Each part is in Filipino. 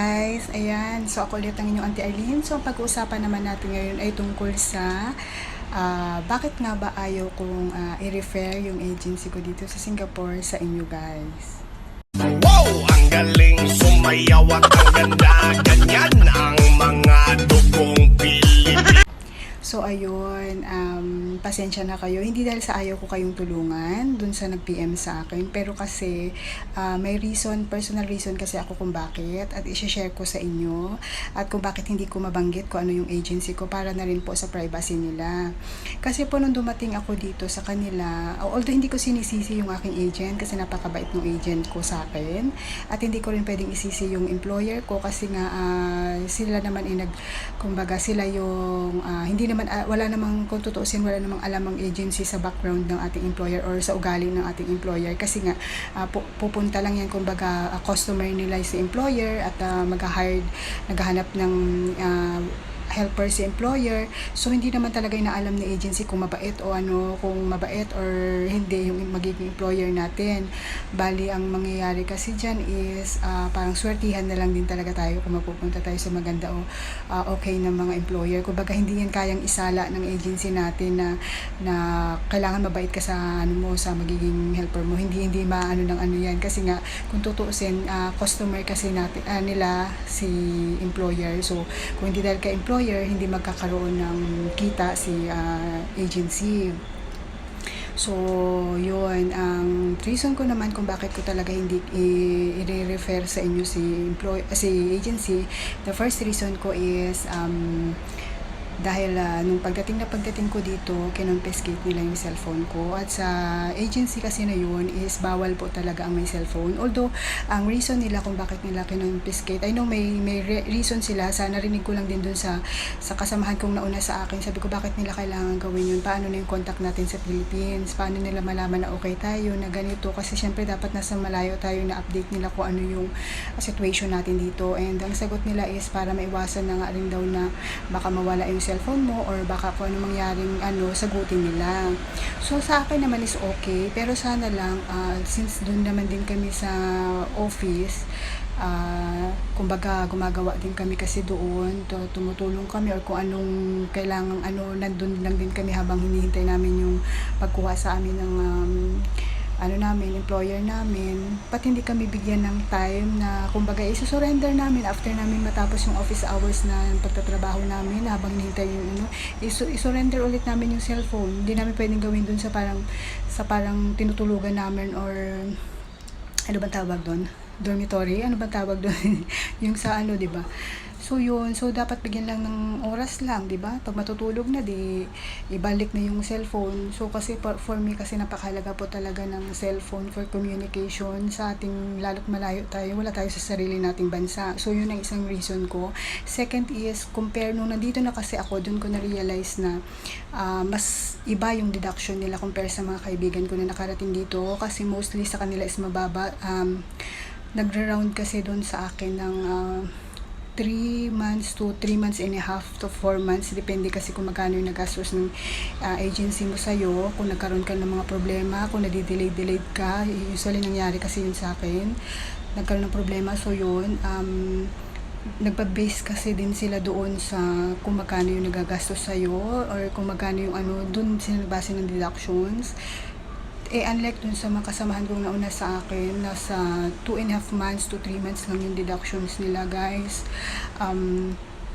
Guys, ayan. So, ako ulit ang inyong Auntie Arlene. So, ang pag-uusapan naman natin ngayon ay tungkol sa bakit nga ba ayaw kong i-refer yung agency ko dito sa Singapore sa inyo guys. Wow! Ang galing sumayaw at ang ganda. Ganyan ang mga dugong Pilipino. So, ayun, pasensya na kayo. Hindi dahil sa ayaw ko kayong tulungan dun sa nag-PM sa akin. Pero kasi, may reason, personal reason kasi ako kung bakit. At i-share ko sa inyo. At kung bakit hindi ko mabanggit kung ano yung agency ko para na rin po sa privacy nila. Kasi po nung dumating ako dito sa kanila, although hindi ko sinisisi yung aking agent kasi napakabait ng agent ko sa akin. At hindi ko rin pwedeng isisi yung employer ko kasi nga sila naman kumbaga sila yung hindi naman wala namang kung tutuusin wala namang alam ang agency sa background ng ating employer or sa ugali ng ating employer kasi nga pupunta lang yan kumbaga customer nila si employer at naghahanap ng helper si employer. So hindi naman talaga inaalam ni agency kung mabait o kung mabait or hindi yung magiging employer natin. Bali ang mangyayari kasi diyan is parang swertihan na lang din talaga tayo kung mapupunta tayo sa maganda o okay na mga employer. Kumbaga hindi yan kayang isala ng agency natin na kailangan mabait ka sa sa magiging helper mo. Hindi maano ng yan kasi nga kung tutuusin customer kasi natin nila si employer. So kung hindi dahil ka employer hindi magkakaroon ng kita si agency. So, yun. Ang reason ko naman kung bakit ko talaga hindi i-refer sa inyo si agency, the first reason ko is dahil nung pagdating ko dito, kinonfiscate nila yung cellphone ko. At sa agency kasi na yun is bawal po talaga ang may cellphone. Although, ang reason nila kung bakit nila kinonfiscate, I know may reason sila. Sana narinig ko lang din dun sa kasamahan kong nauna sa akin. Sabi ko, bakit nila kailangan gawin yun? Paano na yung contact natin sa Philippines? Paano nila malaman na okay tayo, na ganito? Kasi syempre dapat nasa malayo tayo na update nila kung ano yung situation natin dito. And ang sagot nila is para maiwasan na nga rin daw na baka mawala yung cellphone mo or baka kung ano mangyaring sagutin nila. So sa akin naman is okay, pero sana lang since doon naman din kami sa office, kumbaga gumagawa din kami kasi doon, tumutulong kami or kung anong kailangan nandun lang din kami habang hinihintay namin yung pagkuha sa amin ng employer namin, pat hindi kami bigyan ng time na kumbaga isusurrender namin after namin matapos yung office hours na pagtatrabaho namin habang hinihintay yung isurrender ulit namin yung cellphone. Hindi namin pwedeng gawin dun sa parang tinutulugan namin or ano bang tawag doon? Dormitory? Ano bang tawag doon? Yung sa di ba? So yun, so dapat bigyan lang ng oras lang, 'di ba? Pag matutulog na ibalik na yung cellphone. So kasi for me kasi napakahalaga po talaga ng cellphone for communication sa ating lalo't malayo tayo, wala tayo sa sarili nating bansa. So yun ang isang reason ko. Second is compare nung nandito na kasi ako, doon ko na realize na mas iba yung deduction nila compare sa mga kaibigan ko na nakarating dito kasi mostly sa kanila is mababa. Nagra-round kasi doon sa akin ng 3 months to 3 months and a half to 4 months. Depende kasi kung magkano yung nagastos ng agency mo sa'yo. Kung nagkaroon ka ng mga problema, kung nadidelayed ka. Usually nangyari kasi yun sa akin. Nagkaroon ng problema. So yun, nagpa-base kasi din sila doon sa kung magkano yung nagagastos sa'yo or kung magkano yung doon sila base ng deductions. Unlike dun sa mga kasamahan kong nauna sa akin, nasa 2.5 months to 3 months lang yung deductions nila, guys.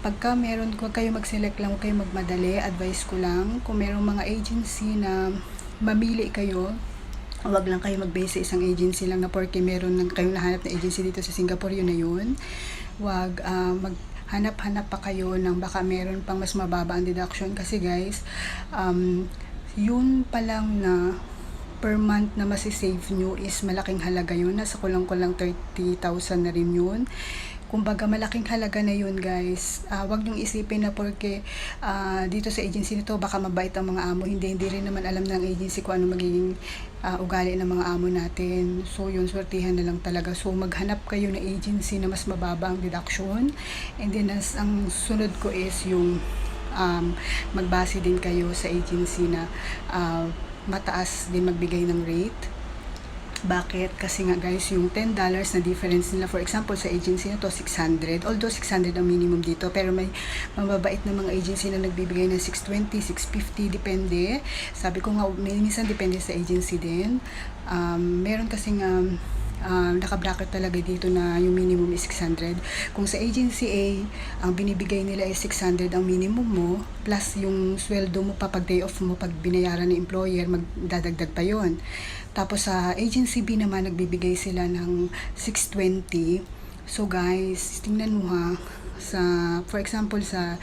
Pagka huwag kayo mag-select lang, huwag kayo magmadali, advice ko lang. Kung merong mga agency na mamili kayo, huwag lang kayo mag-base sa isang agency lang na porque meron kayong nahanap na agency dito sa Singapore, yun na yun. Huwag hanap-hanap pa kayo ng baka meron pang mas mababa ang deduction kasi guys, yun pa lang na per month na masisave nyo is malaking halaga yun. Nasa kulang-kulang 30,000 na rin yun. Kumbaga malaking halaga na yun, guys. Wag nyong isipin na porque dito sa agency nito baka mabait ang mga amo. Hindi rin naman alam ng agency kung ano magiging ugali ng mga amo natin. So yun, swertihan na lang talaga. So maghanap kayo ng agency na mas mababa ang deduction. And then ang sunod ko is yung magbase din kayo sa agency na mataas din magbigay ng rate. Bakit? Kasi nga guys, yung $10 na difference nila, for example, sa agency na to, 600. Although 600 ang minimum dito, pero may mababait na mga agency na nagbibigay ng 620, 650, depende. Sabi ko nga, minsan depende sa agency din. Meron kasing naka-bracket talaga dito na yung minimum is 600. Kung sa agency A, ang binibigay nila is 600 ang minimum mo, plus yung sweldo mo pa pag day off mo, pag binayaran ng employer, magdadagdag pa yon. Tapos sa agency B naman, nagbibigay sila ng 620. So guys, tingnan mo ha, for example sa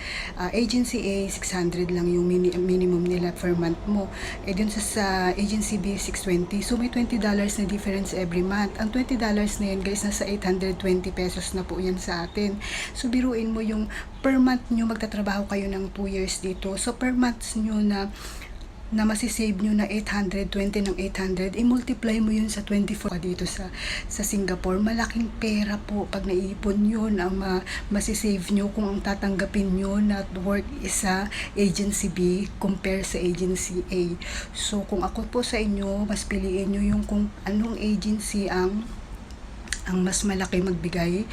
agency A, 600 lang yung minimum nila per month mo. Eh dun sa agency B, 620. So may $20 na difference every month. Ang $20 na yan guys, nasa 820 pesos na po yan sa atin. So biruin mo yung per month nyo, magtatrabaho kayo ng 2 years dito. So per month nyo na masisave nyo na 820 ng 800, i-multiply mo yun sa 24 dito sa Singapore. Malaking pera po pag naipon yun ang masisave nyo kung ang tatanggapin nyo na work is sa agency B compare sa agency A. So kung ako po sa inyo, mas piliin nyo yung kung anong agency ang mas malaki magbigay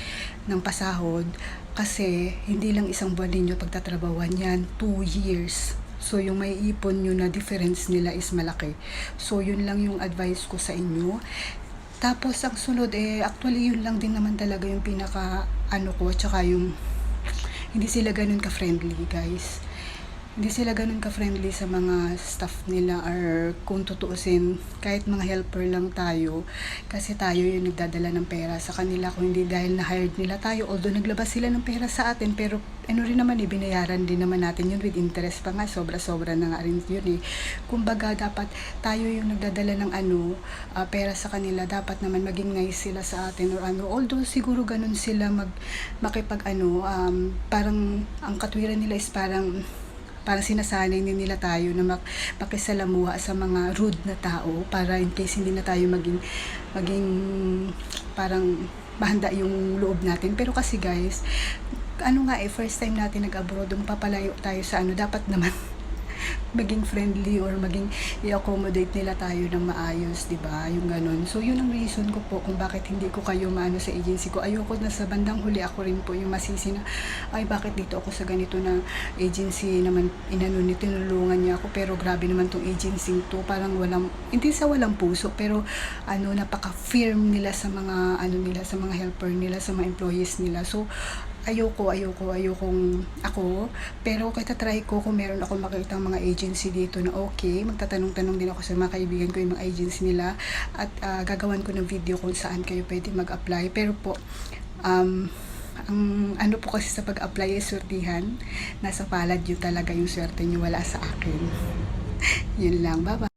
ng pasahod, kasi hindi lang isang buwan ninyo pagtatrabawan yan, 2 years. So, yung may ipon nyo na difference nila is malaki. So, yun lang yung advice ko sa inyo. Tapos, ang sunod, actually, yun lang din naman talaga yung pinaka, ko, tsaka yung, hindi sila ganun ka-friendly, guys. Hindi sila ganun ka-friendly sa mga staff nila, or kung tutuusin, kahit mga helper lang tayo, kasi tayo yung nagdadala ng pera sa kanila, kung hindi dahil na-hired nila tayo, although naglabas sila ng pera sa atin, pero rin naman, binayaran din naman natin yun with interest pa nga, sobra-sobra na nga rin yun Kumbaga, dapat tayo yung nagdadala ng pera sa kanila, dapat naman maging nice sila sa atin, or although siguro ganun sila makipag parang ang katwiran nila is parang sinasanay din nila tayo na makisalamuha sa mga rude na tao, para in case hindi na tayo maging parang mahanda yung loob natin. Pero kasi guys, first time natin nag-abroad, papalayo tayo sa dapat naman maging friendly or maging i-accommodate nila tayo ng maayos, di ba? Yung ganun. So, yun ang reason ko po kung bakit hindi ko kayo maano sa agency ko. Ayoko na sa bandang huli ako rin po yung masisi na, ay, bakit dito ako sa ganito na agency naman, tinulungan niya ako, pero grabe naman tong agency to, parang hindi sa walang puso, pero napaka-firm nila sa mga, nila, sa mga helper nila, sa mga employees nila. So, ayokong ako, pero kahit try ko, kung meron ako makita mga agency dito na okay, magtatanong-tanong din ako sa mga kaibigan ko yung mga agency nila, at gagawan ko ng video kung saan kayo pwede mag-apply. Pero po, ang po kasi sa pag-apply ay swertihan, nasa palad yun talaga yung swerte nyo, wala sa akin. Yun lang, bye-bye.